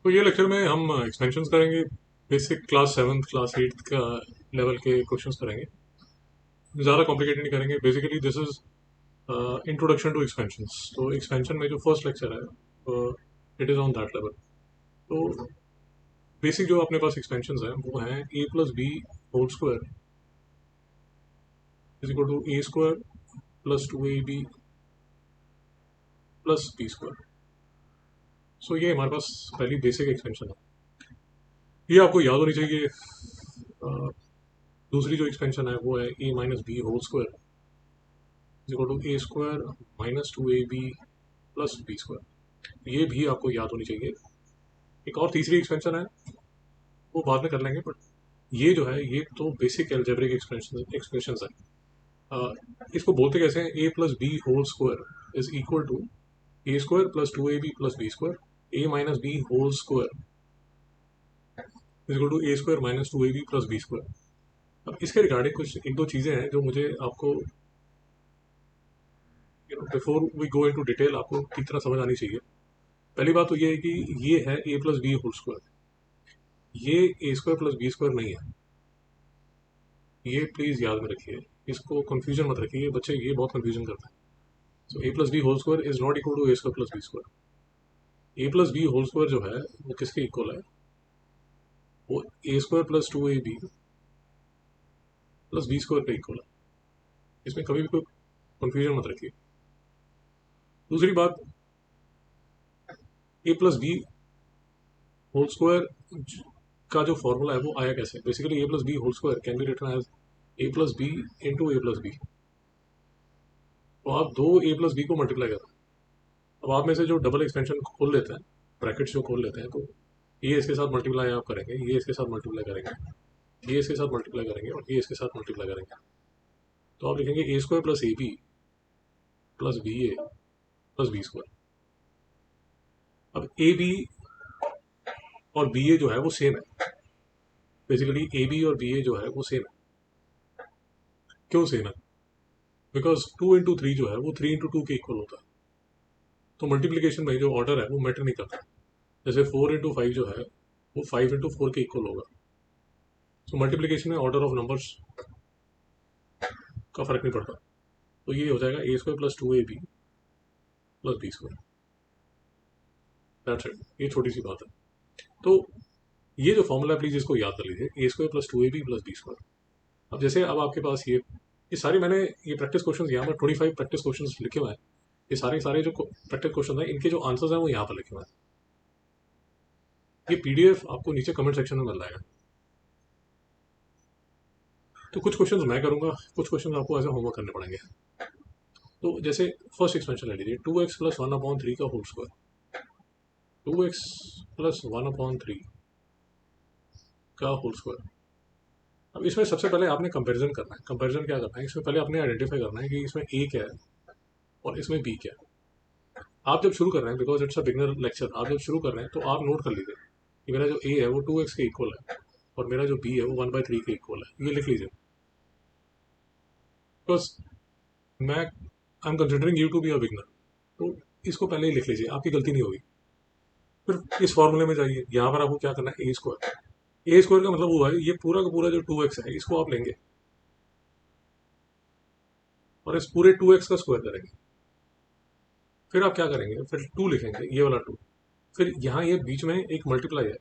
तो ये लेक्चर में हम एक्सपेंशंस करेंगे। Basic class seventh class eighth का लेवल के क्वेश्चंस करेंगे। ज़्यादा कॉम्प्लिकेटेड नहीं करेंगे। Basically this is introduction to expansions. तो एक्सपेंशन में जो फर्स्ट लेक्चर है it is on that level. तो बेसिक जो अपने पास एक्सपेंशंस हैं वो हैं A plus B whole square is equal to A square plus two A B plus B square. So ये हमारे पास पहली बेसिक एक्सपेंशन है। ये आपको याद होनी चाहिए। दूसरी जो एक्सपेंशन है वो है A minus B whole square is equal to A square minus two A B plus B square. ये भी आपको याद होनी चाहिए। एक और तीसरी एक्सपेंशन है वो बाद में कर लेंगे, बट ये जो है ये तो बेसिक एल्जेब्रिक एक्सप्रेशन है। इसको बोलते कैसे हैं? A plus B whole square is equal to A square plus two A B plus B square. A minus B whole square is equal to A square minus two A B plus B square. अब इसके regarding कुछ एक दो चीज़ें हैं जो मुझे आपको before we go into detail आपको ठीक तरह समझ आनी चाहिए। पहली बात तो ये है कि ये है ए प्लस बी होल स्क्वायर, ये ए स्क्वायर प्लस बी स्क्वायर नहीं है। ये प्लीज़ याद में रखिए, इसको कंफ्यूजन मत रखिए। बच्चे ये बहुत कंफ्यूजन करते हैं। So A plus B whole square is not equal to A square plus B square. A plus B whole square जो है वो किसके इक्वल है? वो A square plus two A B plus B square का equal है। इसमें कभी भी कोई कंफ्यूजन मत रखिए। दूसरी बात, A plus B whole square का जो फॉर्मूला है वो आया कैसे? Basically A plus B whole square can be written as A plus B into A plus B. तो आप दो ए प्लस बी को मल्टीप्लाई करें। अब आप में से जो डबल एक्सपेंशन खोल लेते हैं, ब्रैकेट्स जो खोल लेते हैं, तो ये इसके साथ मल्टीप्लाई आप करेंगे, ये इसके साथ मल्टीप्लाई करेंगे, ये इसके साथ मल्टीप्लाई करेंगे और ये इसके साथ मल्टीप्लाई करेंगे। तो आप लिखेंगे A square plus A B plus B A plus B square. अब ए बी और बी ए जो है वो सेम है। बेसिकली ए बी और बी ए जो है वो सेम है। क्यों सेम है? बिकॉज टू इंटू थ्री जो है वो थ्री इंटू टू के इक्वल होता है। तो मल्टीप्लीकेशन में जो ऑर्डर है वो मैटर नहीं करता। जैसे फोर इंटू फाइव जो है वो फाइव इंटू फोर के इक्वल होगा। सो मल्टीप्लीकेशन में ऑर्डर ऑफ नंबर्स का फर्क नहीं पड़ता। तो ये हो जाएगा A square plus two A B plus B square. That's it. ये छोटी सी बात है। तो ये जो फॉर्मूला है प्लीज इसको याद कर लीजिए, A square plus two A B plus B square. अब जैसे अब आपके पास ये सारे मैंने ये प्रैक्टिस क्वेश्चन यहाँ पर 25 प्रैक्टिस क्वेश्चन लिखे हुए हैं। ये सारे सारे जो प्रैक्टिस क्वेश्चन है इनके जो आंसर्स हैं वो यहाँ पर लिखे हुए हैं। ये पीडीएफ आपको नीचे कमेंट सेक्शन में मिल जाएगा। तो कुछ क्वेश्चंस मैं करूंगा, कुछ क्वेश्चंस आपको ऐसे होमवर्क करने पड़ेंगे। तो जैसे फर्स्ट एक्सपेंशन ले लीजिए, two X plus one upon three का whole square. Two X plus one upon three का होल स्क्वायर। अब इसमें सबसे पहले आपने कंपैरिजन करना है। कंपैरिजन क्या करना है? इसमें पहले आपने आइडेंटिफाई करना है कि इसमें ए क्या है और इसमें बी क्या है। आप जब शुरू कर रहे हैं, because it's a beginner lecture, आप जब शुरू कर रहे हैं तो आप नोट कर लीजिए कि मेरा जो ए है वो टू एक्स के इक्वल है और मेरा जो बी है वो वन बाई थ्री के इक्वल है। ये लिख लीजिए। बिकॉज मैं I am considering you to be a beginner. तो इसको पहले ही लिख लीजिए, आपकी गलती नहीं होगी। फिर इस फॉर्मूले में जाइए, यहाँ पर आपको क्या करना है? ए स्क्वायर। ए स्क्वायर का मतलब हुआ है ये पूरा का पूरा जो टू एक्स है इसको आप लेंगे और इस पूरे टू एक्स का स्क्वायर करेंगे। फिर आप क्या करेंगे? फिर टू लिखेंगे, ये वाला टू। फिर यहाँ ये बीच में एक मल्टीप्लाई है।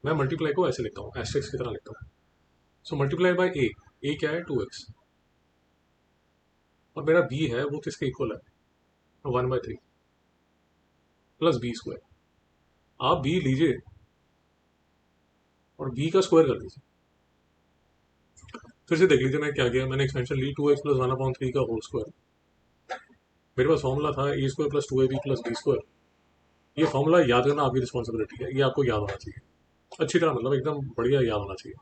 मैं मल्टीप्लाई को ऐसे लिखता हूँ, एस्टेरिस्क की तरह लिखता हूँ। So multiply by A. A क्या है? Two x. और मेरा बी है वो किसके इक्वल है? One by three plus B square. आप बी लीजिए और बी का स्क्वायर कर दीजिए। फिर से देख लीजिए मैं क्या किया। मैंने एक्सपेंशन ली two X plus one upon three का होल स्क्वायर। मेरे पास फॉर्मूला था A square plus two A B plus B square. ये फॉर्मूला याद करना आपकी रिस्पॉन्सिबिलिटी है, ये आपको याद होना चाहिए अच्छी तरह, मतलब एकदम बढ़िया याद होना चाहिए।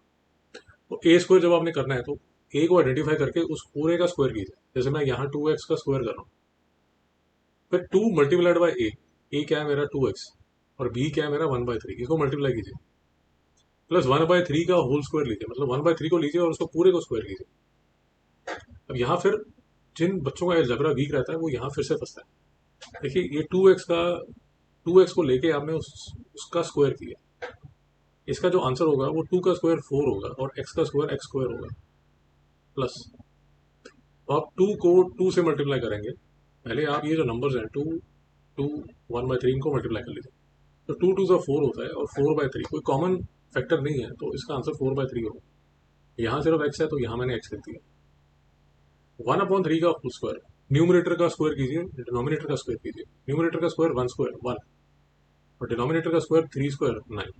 तो ए स्क्वायर जब आपने करना है तो ए को आइडेंटिफाई करके उस पूरे का स्क्वायर कीजिए। जैसे मैं यहाँ टू एक्स का स्क्वायर कर रहा हूँ, फिर two multiplied by A. A क्या है मेरा? To x. और बी क्या है मेरा? One by three. इसको मल्टीप्लाई कीजिए प्लस वन बाई थ्री का होल स्क्वायर लीजिए, मतलब वन बाई थ्री को लीजिए और उसको पूरे को स्क्वायर कीजिए। अब यहाँ फिर जिन बच्चों का अलजेब्रा वीक रहता है वो यहाँ फिर से फंसता है। देखिए ये टू एक्स का 2x को लेके आपने उसका स्क्वायर किया, इसका जो आंसर होगा वो 2 का स्क्वायर 4 होगा और x का स्क्वायर x स्क्वायर होगा प्लस। तो आप 2 को 2 से मल्टीप्लाई करेंगे, पहले आप ये जो नंबर्स हैं 2 2 1/3 इनको मल्टीप्लाई कर लीजिए। तो 2 2 4 होता है और 4/3 कोई कॉमन फैक्टर नहीं है, तो इसका आंसर 4/3 होगा। यहाँ सिर्फ x है तो यहाँ मैंने x लिख दिया। 1/3 का होल स्क्वायर, न्यूमरेटर का स्क्वायर कीजिए, डिनोमिनेटर का स्क्वायर कीजिए। न्यूमरेटर का स्क्वायर 1 स्क्वायर 1 और डिनोमिनेटर का स्क्वायर 3 स्क्वायर 9।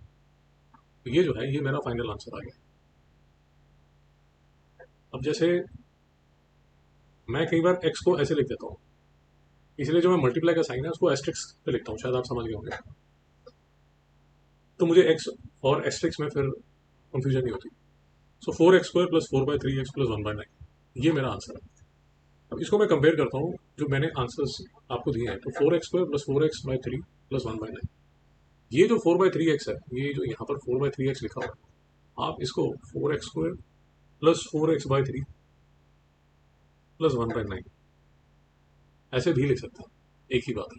तो ये जो है ये मेरा फाइनल आंसर आ गया। अब जैसे मैं कई बार x को ऐसे लिख देता हूँ, इसलिए जो मैं मल्टीप्लाई का साइन है उसको एस्ट्रिक्स पे लिखता हूँ, शायद आप समझ गए होंगे। तो मुझे x और एस्ट्रिक्स में फिर कंफ्यूजन नहीं होती। सो 4x² + 4/3x + 1/9 ये मेरा आंसर है। अब इसको मैं कंपेयर करता हूँ जो मैंने आंसर्स आपको दिए हैं। तो 4x² + 4x/3 + 1/9, ये जो 4/3x है, ये जो यहाँ पर 4/3x लिखा हुआ है, आप इसको 4x² + 4x/3 + 1/9 ऐसे भी लिख सकते हैं, एक ही बात है।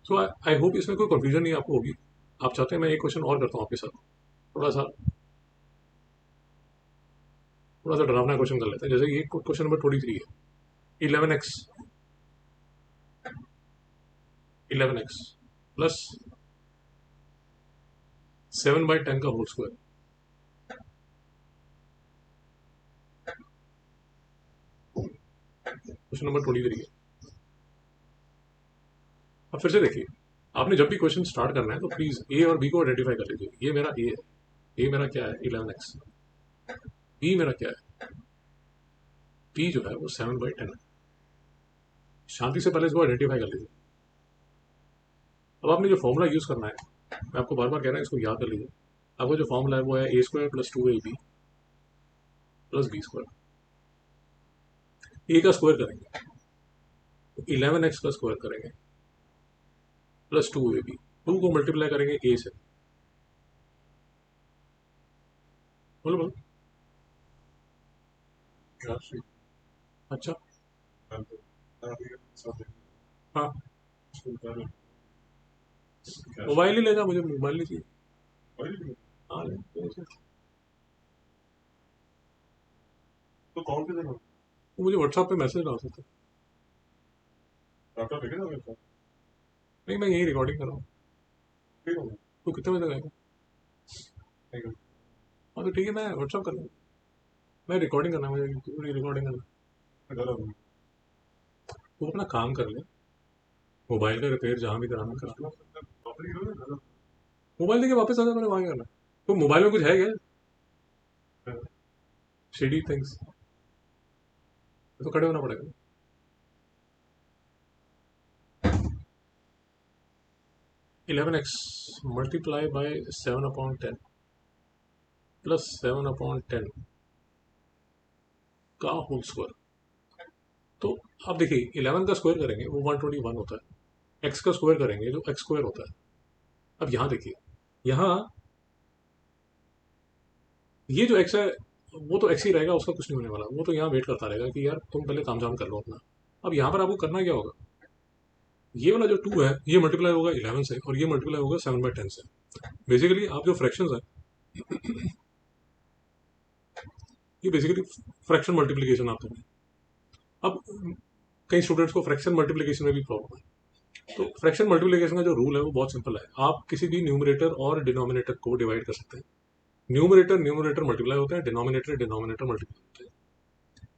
सो आई होप इसमें कोई कंफ्यूजन नहीं आपको होगी। आप चाहते हैं मैं एक क्वेश्चन और करता हूँ आपके साथ, थोड़ा सा डरावना क्वेश्चन कर लेते हैं। जैसे ये क्वेश्चन नंबर 23 है, 11x प्लस 7/10 का होल स्क्वायर। क्वेश्चन नंबर 23 है। अब फिर से देखिए, आपने जब भी क्वेश्चन स्टार्ट करना है तो प्लीज ए और बी को आइडेंटिफाई कर लीजिए। ये मेरा ए है, ए मेरा क्या है 11x, बी मेरा क्या है, बी जो है वो 7/10 है। शांति से पहले इसको आइडेंटिफाई कर लीजिए। अब आपने जो फॉर्मूला यूज करना है, मैं आपको बार बार कह रहा हूँ इसको याद कर लीजिए। आपको जो फॉर्मूला है वो है a² + 2ab + b²। ए का स्क्वायर करेंगे तो 11x का स्क्वायर करेंगे प्लस 2ab, 2 को मल्टीप्लाई करेंगे a से। बोलो बोलो। अच्छा हाँ, मोबाइल ही ले जा, मुझे मोबाइल नहीं चाहिए। हाँ ले, तो कॉल पे देना, तो मुझे व्हाट्सएप पे मैसेज डाल सकते। लैपटॉप लेके जाओ मेरे साथ। नहीं, मैं यही रिकॉर्डिंग कर रहा हूँ। ठीक हो गया, तो कितने बजे तक आएगा? ठीक है। हाँ तो ठीक है, मैं व्हाट्सएप कर लूँगा। मैं रिकॉर्डिंग करना है, मुझे पूरी रिकॉर्डिंग करना है। मैं घर आ दूंगा। तू अपना काम कर ले, मोबाइल का रिपेयर जहाँ भी कराना कर लो। वापस ही करो ना, मोबाइल लेके वापस आ जा, मैंने वहाँ करना। तो मोबाइल में कुछ है क्या शेडी थिंग्स? तो खड़े होना पड़ेगा। 11x मल्टीप्लाई बाय 7/10 प्लस 7/10 का होल स्क्वायर। तो आप देखिए 11 का स्क्वायर करेंगे वो 121 होता है, x का स्क्वायर करेंगे जो x स्क्वायर होता है। अब यहाँ देखिए, यहाँ ये जो x है वो तो x ही रहेगा, उसका कुछ नहीं होने वाला। वो तो यहाँ वेट करता रहेगा कि यार तुम पहले तामझाम कर लो अपना। अब यहाँ पर आपको करना क्या होगा, ये वाला जो 2 है ये मल्टीप्लाई होगा 11 से और ये मल्टीप्लाई होगा 7/10 से। बेसिकली आप जो फ्रैक्शंस है, ये बेसिकली फ्रैक्शन मल्टीप्लिकेशन आप करें। अब कई स्टूडेंट्स को फ्रैक्शन मल्टीप्लिकेशन में भी प्रॉब्लम है। तो फ्रैक्शन मल्टीप्लिकेशन का जो रूल है वो बहुत सिंपल है। आप किसी भी न्यूमरेटर और डिनोमिनेटर को डिवाइड कर सकते हैं। न्यूमरेटर न्यूमरेटर मल्टीप्लाई होता है, डिनोमिनेटर डिनोमिनेटर मल्टीप्लाई होता है।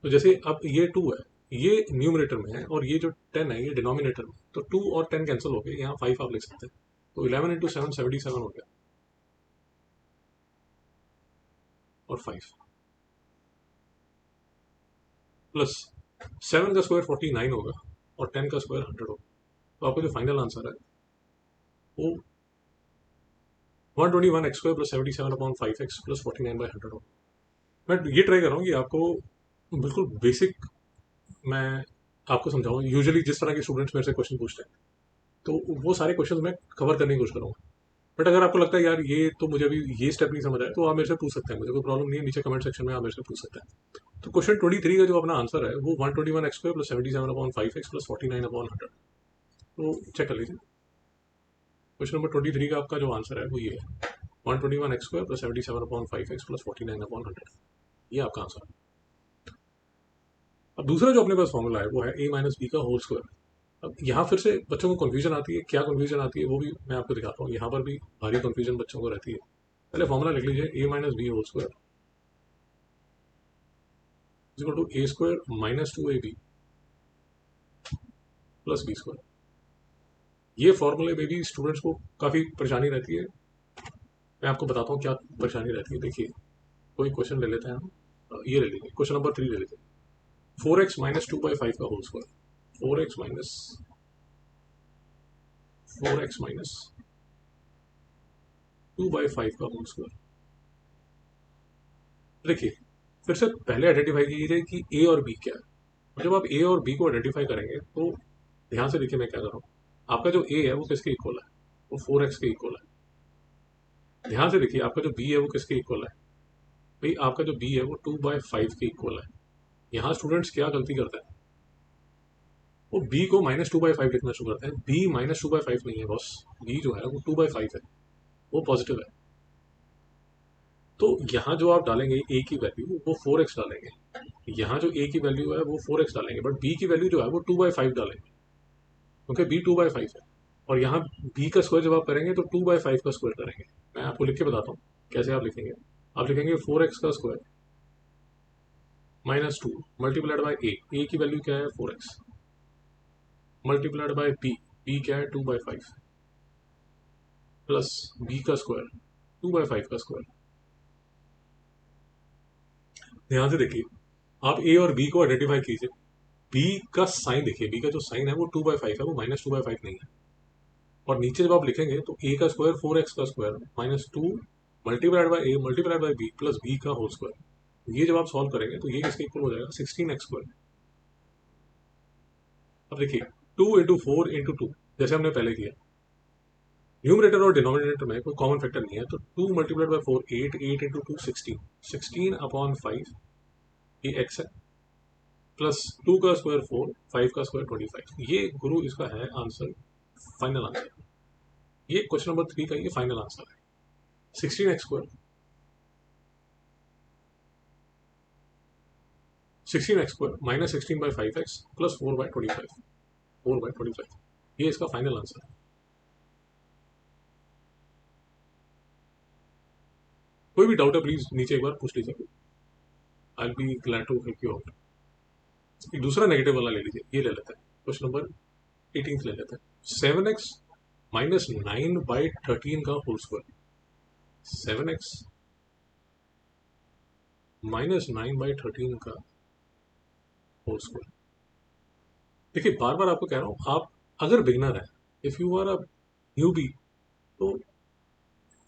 तो जैसे अब ये 2 है, ये न्यूमरेटर में है और ये जो 10 है ये डिनोमिनेटर में। तो 2 और 10 कैंसिल हो गए, यहाँ 5 आप लिख सकते हैं। तो 11 × 7 77 हो गया और 5 प्लस 7 का स्क्वायर 49 होगा और 10 का स्क्वायर 100 होगा। तो आपका जो फाइनल आंसर है वो 121x² + 77/5x + 49/100 होगा। मैं ये ट्राई कर रहा हूँ कि आपको बिल्कुल बेसिक मैं आपको समझाऊँ। यूजुअली जिस तरह के स्टूडेंट्स मेरे से क्वेश्चन पूछते हैं तो वो सारे क्वेश्चन मैं कवर करने की कोशिश करूँगा। बट अगर आपको लगता है यार ये तो मुझे अभी ये स्टेप नहीं समझ आया, तो आप मेरे से पूछ सकते हैं, मुझे कोई प्रॉब्लम नहीं है। नीचे कमेंट सेक्शन में आप मेरे से पूछ सकते हैं। तो क्वेश्चन 23 का जो अपना आंसर है वो 121x² + 77/5x + 49/100। तो चेक कर लीजिए। क्वेश्चन नंबर 23 का आपका जो आंसर है वो ये है 121x² + 77/5x + 49/100। ये आपका आंसर है। अब दूसरा जो अपने पास फॉर्मूला है वो है a - b का होल स्क्वायर। अब यहाँ फिर से बच्चों को कन्फ्यूजन आती है, क्या कन्फ्यूजन आती है वो भी मैं आपको दिखाता हूँ। यहाँ पर भी भारी कन्फ्यूजन बच्चों को रहती है। पहले फॉर्मूला लिख लीजिए, a - b whole square equal to a² - 2ab + b²। ये फॉर्मूले में भी स्टूडेंट्स को काफ़ी परेशानी रहती है। मैं आपको बताता हूँ क्या परेशानी रहती है। देखिए, कोई क्वेश्चन ले लेते हैं हम। ये ले लीजिए, क्वेश्चन नंबर 3 ले लीजिए। 4x - 2/5 का होल स्क्वायर। 4x - 2/5 का होल स्क्वायर। देखिए, फिर से पहले आइडेंटिफाई कीजिए कि ए और बी क्या है। और जब आप ए और बी को आइडेंटिफाई करेंगे तो ध्यान से देखिए मैं क्या कर रहा हूँ। आपका जो ए है वो किसके इक्वल है? वो 4x के इक्वल है। ध्यान से देखिए, आपका जो बी है वो किसके इक्वल है? भाई आपका जो बी है वो 2/5 के इक्वल है। यहाँ स्टूडेंट्स क्या गलती करते हैं, वो बी को -2/5 लिखना शुरू करते हैं। बी -2/5 नहीं है बॉस, बी जो है वो 2/5 है, वो पॉजिटिव है। तो यहाँ जो आप डालेंगे ए की वैल्यू वो 4x डालेंगे। यहाँ जो ए की वैल्यू है वो 4x डालेंगे, बट बी की वैल्यू जो है वो 2/5 डालेंगे, क्योंकि बी 2/5 है। और यहाँ बी का स्क्वायर जब आप करेंगे तो 2/5 का स्क्वायर करेंगे। मैं आपको लिख के बताता हूँ कैसे आप लिखेंगे। आप लिखेंगे 4x का स्क्वायर -2 मल्टीप्लाइड बाई ए की वैल्यू क्या है 4x, मल्टीप्लाइड बाई बी क्या है 2/5, प्लस बी का स्क्वायर 2/5 का स्क्वायर। ध्यान से देखिए, आप ए और बी को आइडेंटिफाई कीजिए। बी का साइन देखिए, बी का जो साइन है वो 2/5 है, वो -2/5 नहीं है। और नीचे जब आप लिखेंगे तो ए का स्क्वायर 4x का square -2 multiplied by a multiplied by b plus b का होल स्क्वायर। ये जब आप सॉल्व करेंगे तो ये किसके इक्वल हो जाएगा 16x²। अब देखिए 2 × 4 × 2 जैसे हमने पहले किया, न्यूमरेटर और डिनोमिनेटर में कोई कॉमन फैक्टर नहीं है, तो 2 मल्टीप्लाइड बाई 4 8, 8 × 2 16, 16/5 ये x है, प्लस 2 का स्क्वायर 4, 5 का स्क्वायर 25। ये गुरु इसका है आंसर, फाइनल आंसर। ये क्वेश्चन नंबर 3 का ये फाइनल आंसर है। 16x² 16/5x प्लस 4/25, 4/25 ये इसका फाइनल आंसर है। कोई भी डाउट है प्लीज नीचे एक बार पूछ लीजिए, I will be glad to help you out. एक दूसरा नेगेटिव वाला ले लीजिए, ये ले लेते हैं, क्वेश्चन नंबर 18 ले लेते हैं। 7x - 9/13 का होल स्क्वायर। 7x - 9/13 का होल स्क्वायर। देखिए बार बार आपको कह रहा हूँ, आप अगर बिगनर है, if you are a newbie, तो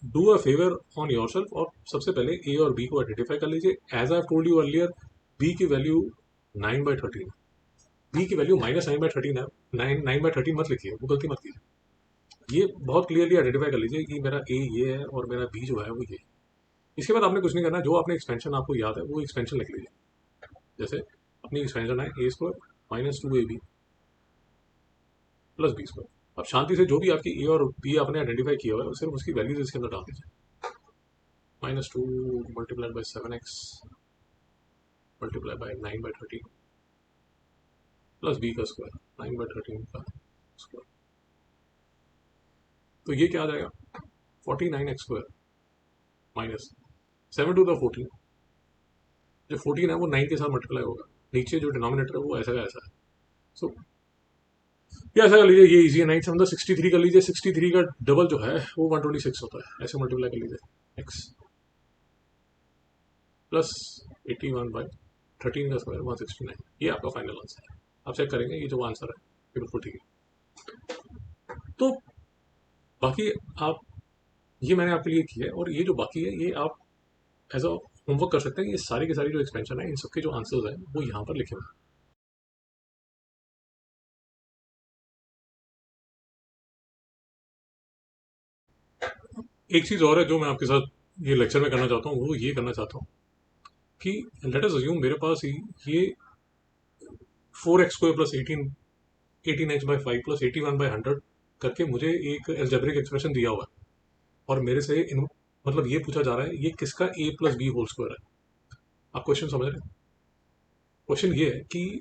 do a favour on yourself और सबसे पहले ए और बी को आइडेंटिफाई कर लीजिए। As I told you earlier, b की वैल्यू 9/13, बी की वैल्यू -9/13 है। 9/13 मत लिखिए, वो गलती मत कीजिए। ये बहुत क्लियरली आइडेंटिफाई कर लीजिए कि मेरा ए ये है और मेरा बी जो है वो ये। इसके बाद आपने कुछ नहीं करना, जो आपने एक्सपेंशन आपको याद है वो एक्सपेंशन लिख लीजिए। जैसे अपनी एक्सपेंशन है a² - 2ab प्लस b²। अब शांति से जो भी आपकी ए और बी आपने आइडेंटिफाई किया हुआ है सिर्फ उसकी वैल्यूज इसके अंदर डाल दीजिए। -2 multiplied by 7x multiply by 9/13 plus b का स्क्वायर 9/13 का स्क्वायर। तो ये क्या आ जाएगा 49x² माइनस 7 टू द 14। जो 14 है वो 9 के साथ मल्टीप्लाई होगा, नीचे जो डिनोमिनेटर है वो ऐसा का ऐसा है। सो ये ऐसा कर लीजिए, ये इजी है। 9 से मतलब 63 कर लीजिए, 63 का डबल जो है वो 126 होता है, ऐसे मल्टीप्लाई कर लीजिए। x प्लस 81/13 का स्क्वायर 169, ये आपका फाइनल आंसर है। आप चेक करेंगे ये जो आंसर है ये बिल्कुल ठीक है। तो बाकी आप, ये मैंने आपके लिए किया है, और ये जो बाकी है ये आप एज अ होमवर्क कर सकते हैं। ये सारी की सारी जो एक्सपेंशन है इन सबके जो आंसर्स हैं वो यहाँ पर लिखे हुए हैं। एक चीज़ और है जो मैं आपके साथ ये लेक्चर में करना चाहता हूँ, वो ये करना चाहता हूँ कि लेट अस अज्यूम मेरे पास ही ये 4x² + 18 18x/5 + 81/100 करके मुझे एक एल्जेब्रिक एक्सप्रेशन दिया हुआ है और मेरे से मतलब ये पूछा जा रहा है ये किसका a plus B whole square है। आप क्वेश्चन समझ रहे हैं? क्वेश्चन ये है कि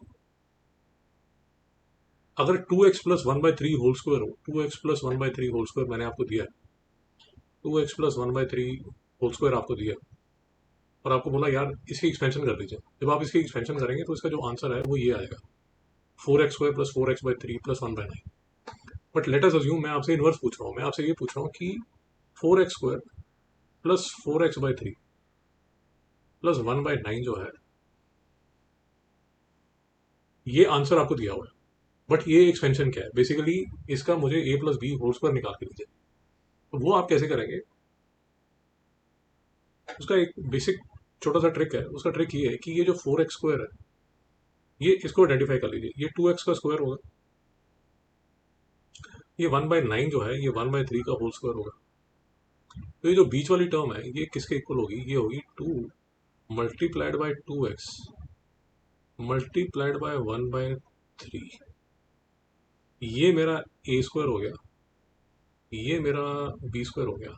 अगर 2x plus one by three whole square हो, 2x plus one by three whole square मैंने आपको दिया है, 2x plus one by three whole square आपको दिया है और आपको बोला यार इसकी एक्सपेंशन कर दीजिए। जब आप इसकी एक्सपेंशन करेंगे तो इसका जो आंसर है वो ये आएगा, 4x square plus 4x by three plus 1/9। But let us assume मैं आपसे इनवर्स पूछ रहा हूँ, मैं आपसे ये पूछ रहा हूँ कि 4x square plus 4x by three plus 1/9 जो है ये आंसर आपको दिया हुआ है। बट ये एक्सपेंशन क्या है, बेसिकली इसका मुझे a plus B whole square निकाल के दीजिए। तो वो आप कैसे करेंगे, उसका एक बेसिक छोटा सा ट्रिक है। उसका ट्रिक ये है कि ये जो 4x स्क्वायर है ये इसको आइडेंटिफाई कर लीजिए, ये 2x का स्क्वायर होगा, ये 1/9 जो है ये 1/3 का होल स्क्वायर होगा। तो ये जो बीच वाली टर्म है ये किसके इक्वल होगी, ये होगी 2 multiplied by 2x multiplied by 1/3। ये मेरा a स्क्वायर हो गया, ये मेरा b स्क्वायर हो गया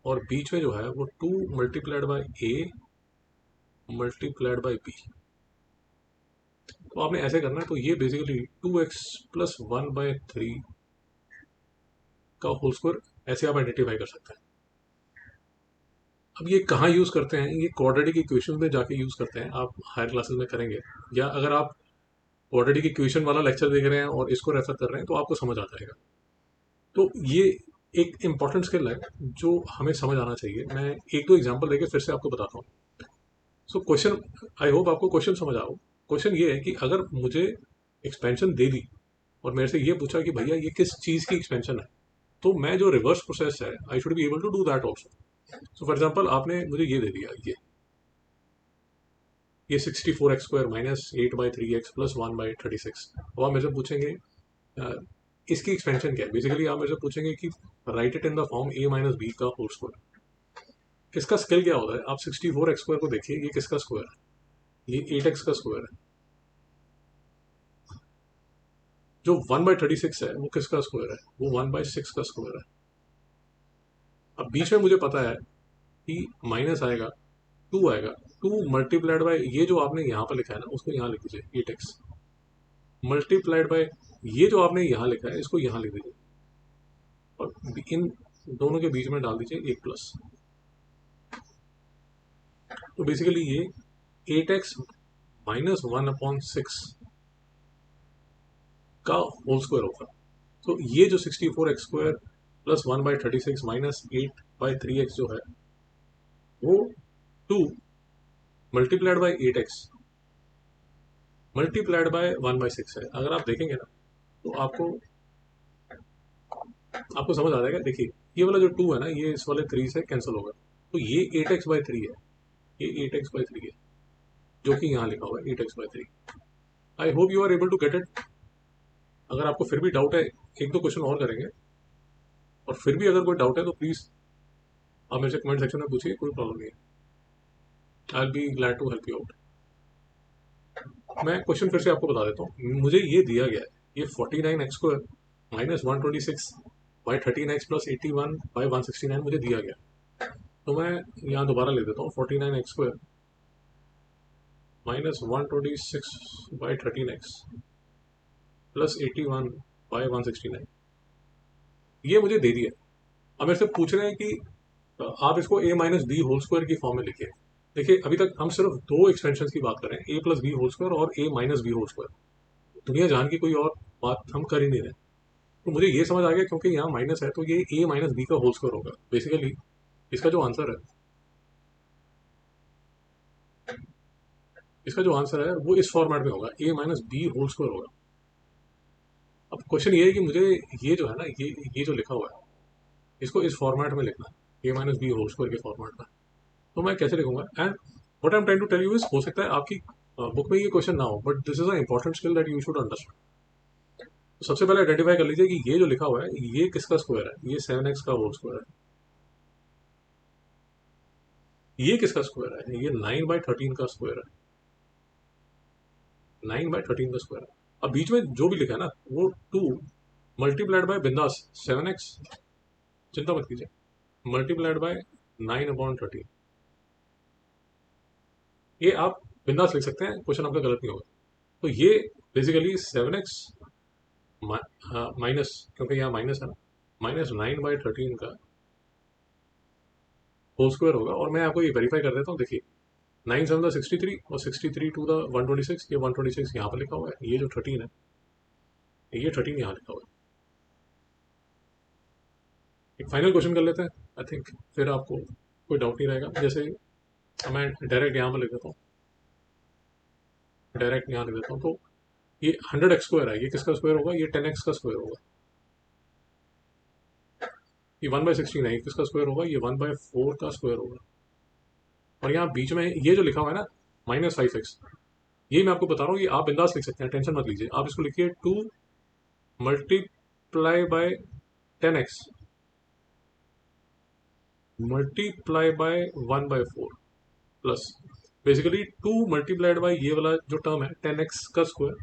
और बीच में जो है वो 2 multiplied by a multiplied by b। तो आपने ऐसे करना है, तो ये बेसिकली 2x प्लस 1/3 का होल स्क्वायर ऐसे आप आइडेंटिफाई कर सकते हैं। अब ये कहाँ यूज़ करते हैं, ये क्वाड्रेटिक इक्वेशन में जाके यूज़ करते हैं, आप हायर क्लासेस में करेंगे, या अगर आप क्वाड्रेटिक इक्वेशन वाला लेक्चर देख रहे हैं और इसको रेफर कर रहे हैं तो आपको समझ आ जाएगा। तो ये एक इम्पॉर्टेंट स्किल है जो हमें समझ आना चाहिए। मैं एक दो एग्जांपल देके फिर से आपको बताता हूँ। सो क्वेश्चन, आई होप आपको क्वेश्चन समझ आओ। क्वेश्चन ये है कि अगर मुझे एक्सपेंशन दे दी और मेरे से ये पूछा कि भैया ये किस चीज़ की एक्सपेंशन है, तो मैं जो रिवर्स प्रोसेस है I should be able to do that also. So for example आपने मुझे ये दे दिया, ये 64x square minus 8/3x plus 1/36। अब आप मेरे से पूछेंगे इसकी एक्सपेंशन क्या है, बेसिकली आप मेरे से पूछेंगे कि write it in the form a minus b का होल स्क्वायर। इसका स्केल क्या होता है, आप 64x स्क्वायर को देखिए, ये किसका स्क्वायर है, ये 8x का स्क्वायर है। जो 1/36 है वो किसका स्क्वायर है, वो 1/6 का स्क्वायर है। अब बीच में मुझे पता है कि माइनस आएगा, 2 आएगा, 2 मल्टीप्लाइड बाय ये जो आपने यहाँ पर लिखा है ना उसको यहाँ लिख दीजिए 8x मल्टीप्लाइड बाय ये जो आपने यहाँ लिखा है इसको यहाँ लिख दीजिए और इन दोनों के बीच में डाल दीजिए एक प्लस। तो बेसिकली ये 8x माइनस 1/6 का होल स्क्वायर होगा। तो ये जो 64x square plus 1/36 minus 8/3x जो है वो 2 multiplied by 8x multiplied by 1/6 है। अगर आप देखेंगे ना तो आपको समझ आ जाएगा। देखिए ये वाला जो 2 है ना ये इस वाले 3 से कैंसिल होगा, तो ये 8x/3 है, ये 8x/3 है जो कि यहाँ लिखा हुआ है 8x/3। I hope you are able to get it. अगर आपको फिर भी डाउट है एक दो क्वेश्चन और करेंगे, और फिर भी अगर कोई डाउट है तो प्लीज़ आप मेरे से कमेंट सेक्शन में पूछिए, कोई प्रॉब्लम नहीं है। I will be glad to help you out. मैं क्वेश्चन फिर से आपको बता देता हूँ। मुझे ये दिया गया है, ये 49x square minus 126/13x plus 81/169 मुझे दिया गया। तो मैं यहाँ दोबारा ले देता हूँ, 49x square minus 126/13x plus 81/169 ये मुझे दे दिया। अब मेरे से पूछ रहे हैं कि आप इसको a minus B whole square की फॉर्म में लिखिए। देखिए अभी तक हम सिर्फ दो एक्सपेंशन की बात कर रहे हैं, a plus B whole square और a minus B whole square. दुनिया जान की कोई और बात हम कर ही नहीं रहे। तो मुझे ये समझ आ गया क्योंकि यहाँ माइनस है तो ये a माइनस बी का होल स्क्वायर होगा। बेसिकली इसका जो आंसर है, इसका जो आंसर है वो इस फॉर्मेट में होगा, a minus B whole square होगा। अब क्वेश्चन ये है कि मुझे ये जो है ना ये जो लिखा हुआ है इसको इस फॉर्मेट में लिखना है, a minus B whole square के फॉर्मेट में। तो मैं कैसे लिखूंगा, and what I am trying to tell you is, हो सकता है आपकी बुक में ये क्वेश्चन ना हो, but this is a important skill that you should understand. तो सबसे पहले आइडेंटिफाई कर लीजिए कि ये जो लिखा हुआ है ये किसका स्क्वायर है, ये 7x का होल स्क्वायर है। ये किसका स्क्वायर है, ये 9/13 का स्क्वायर है, 9/13 का स्क्वायर है। अब बीच में जो भी लिखा है ना वो 2 मल्टीप्लाइड बाय बिंदास 7x, चिंता मत कीजिए, मल्टीप्लाइड बाय 9/13, ये आप बिंदास लिख सकते हैं, क्वेश्चन आपका गलत नहीं होगा। तो ये बेसिकली 7x माइनस, क्योंकि यहाँ माइनस है ना, -9/13 का होल स्क्वायर होगा। और मैं आपको ये वेरीफाई कर देता हूँ, देखिए 9 7 63 और 63 टू द 126, ये 126 यहाँ पर लिखा हुआ है, ये जो 13 है, ये 13 यहाँ लिखा हुआ है। एक फाइनल क्वेश्चन कर लेते हैं, आई थिंक फिर आपको कोई डाउट नहीं रहेगा। जैसे मैं डायरेक्ट यहाँ पर लिख देता हूँ, डायरेक्ट यहाँ लिख देता हूँ, तो ये 100x स्क्वायर है, ये किसका स्क्वायर होगा, ये 10x का स्क्वायर होगा। ये 1/16 है, ये किसका स्क्वायर होगा, ये 1/4 का स्क्वायर होगा। और यहाँ बीच में ये जो लिखा हुआ है ना -5x, ये मैं आपको बता रहा हूँ, ये आप बिंदास लिख सकते हैं, टेंशन मत लीजिए। आप इसको लिखिए 2 multiply by 10x multiply by 1/4 plus basically 2 multiplied by ये वाला जो टर्म है 10x का स्क्वायर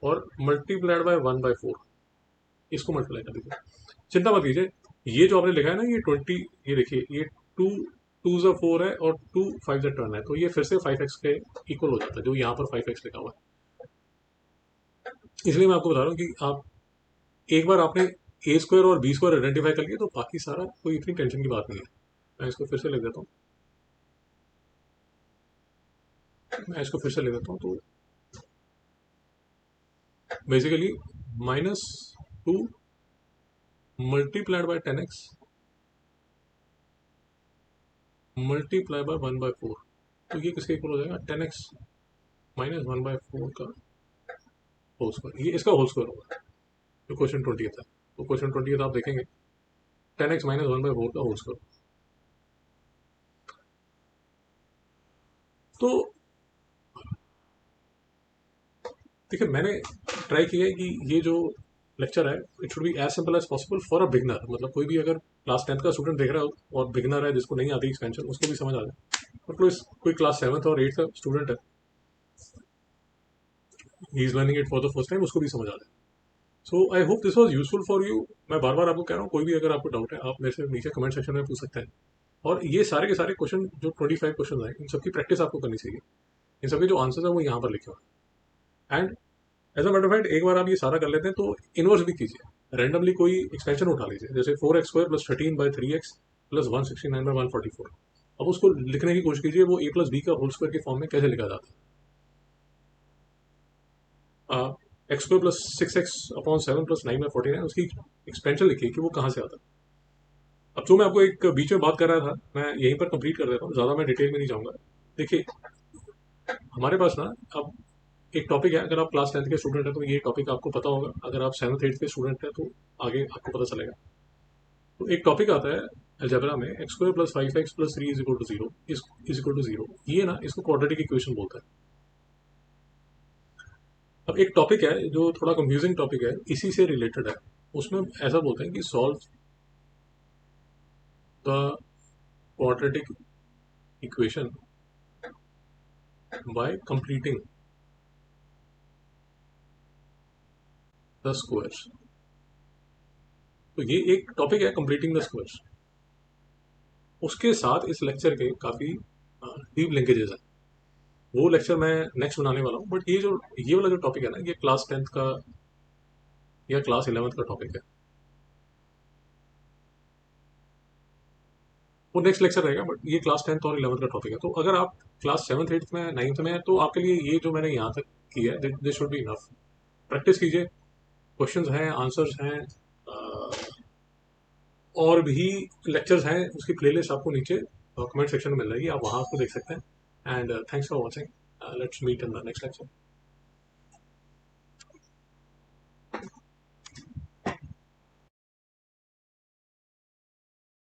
और मल्टीप्लाइड बाय 1/4, इसको मल्टीप्लाई कर दीजिए। चिंता मत कीजिए, ये जो आपने लिखा है ना ये 20, ये देखिए ये 2 2 ज़ा 4 है और 2 5 ज़ा 10 है, तो ये फिर से 5x के इक्वल हो जाता है, जो यहाँ पर 5x लिखा हुआ है। इसलिए मैं आपको बता रहा हूँ कि आप एक बार आपने ए स्क्वायर और बी स्क्वायर आइडेंटिफाई कर लिया तो बाकी सारा कोई इतनी टेंशन की बात नहीं है। मैं इसको फिर से लिख देता हूँ, तो basically -2 multiplied by 10x multiply by 1/4, तो ये किसके इक्वल हो जाएगा, 10x माइनस 1/4 का होल स्क्वायर, ये इसका होल स्क्वायर होगा जो क्वेश्चन 20 था। तो क्वेश्चन 20 आप देखेंगे 10x माइनस 1/4 का होल स्क्वायर। तो देखिए मैंने ट्राई किया है कि ये जो लेक्चर है it should be as simple as possible for a beginner, मतलब कोई भी अगर क्लास 10th का स्टूडेंट देख रहा हो और बिगनर है जिसको नहीं आती एक्सपेंशन, उसको भी समझ आ जाए। और कोई क्लास 7th और 8th का स्टूडेंट है, he is learning it for the first time, उसको भी समझ आ जाए। So I hope this was useful for you. मैं बार बार आपको कह रहा हूँ, कोई भी अगर आपको डाउट है आप मेरे से नीचे कमेंट सेक्शन में पूछ सकते हैं। और ये सारे के सारे क्वेश्चन जो 25 क्वेश्चन है, इन सबकी प्रैक्टिस आपको करनी चाहिए। इन सबके जो आंसर्स है वो यहाँ पर लिखे हुए हैं। And as a matter of fact एक बार आप ये सारा कर लेते हैं तो इनवर्स भी कीजिए, रैंडमली कोई एक्सपेंशन उठा लीजिए, जैसे 4x² प्लस 13/3x प्लस 169/144। अब उसको लिखने की कोशिश कीजिए, वो a+b का होल स्क्वायर के फॉर्म में कैसे लिखा जाता है। x² प्लस 6x/7 प्लस 9/49 उसकी एक्सपेंशन लिखिए कि वो कहाँ से आता है। अब जो मैं आपको एक बीच में बात कर रहा था, मैं यहीं पर कंप्लीट कर देता हूँ, ज़्यादा मैं डिटेल में नहीं जाऊँगा। देखिए हमारे पास ना अब एक टॉपिक है, अगर आप क्लास 10th के स्टूडेंट हैं तो ये टॉपिक आपको पता होगा, अगर आप 7th 8th के स्टूडेंट हैं तो आगे आपको पता चलेगा। तो एक टॉपिक आता है अलजेब्रा में, x² plus 5x plus 3 is equal to 0, ये ना इसको क्वाड्रेटिक इक्वेशन बोलता है। अब एक टॉपिक है जो थोड़ा कंफ्यूजिंग टॉपिक है, इसी से रिलेटेड है, उसमें ऐसा बोलते हैं कि solve the quadratic equation by completing the squares. तो ये एक टॉपिक है कंप्लीटिंग द स्क्वायर्स, उसके साथ इस लेक्चर के काफ़ी डीप लिंकेजेस हैं। वो लेक्चर मैं नेक्स्ट बनाने वाला हूँ, बट ये वाला जो टॉपिक है ना, ये क्लास 10th का या क्लास 11th का टॉपिक है, वो नेक्स्ट लेक्चर रहेगा, बट ये क्लास 10th और 11th का टॉपिक है। तो अगर आप क्लास 7th 8th में 9th में है तो आपके लिए ये जो मैंने यहाँ तक किया है this should be enough. Practice कीजिए, क्वेश्चंस हैं, आंसर्स हैं, और भी लेक्चर्स हैं, उसकी प्लेलिस्ट आपको नीचे कमेंट सेक्शन में मिल जाएगी, आप वहाँ उसको देख सकते हैं। And thanks for watching, let's meet in the next lecture.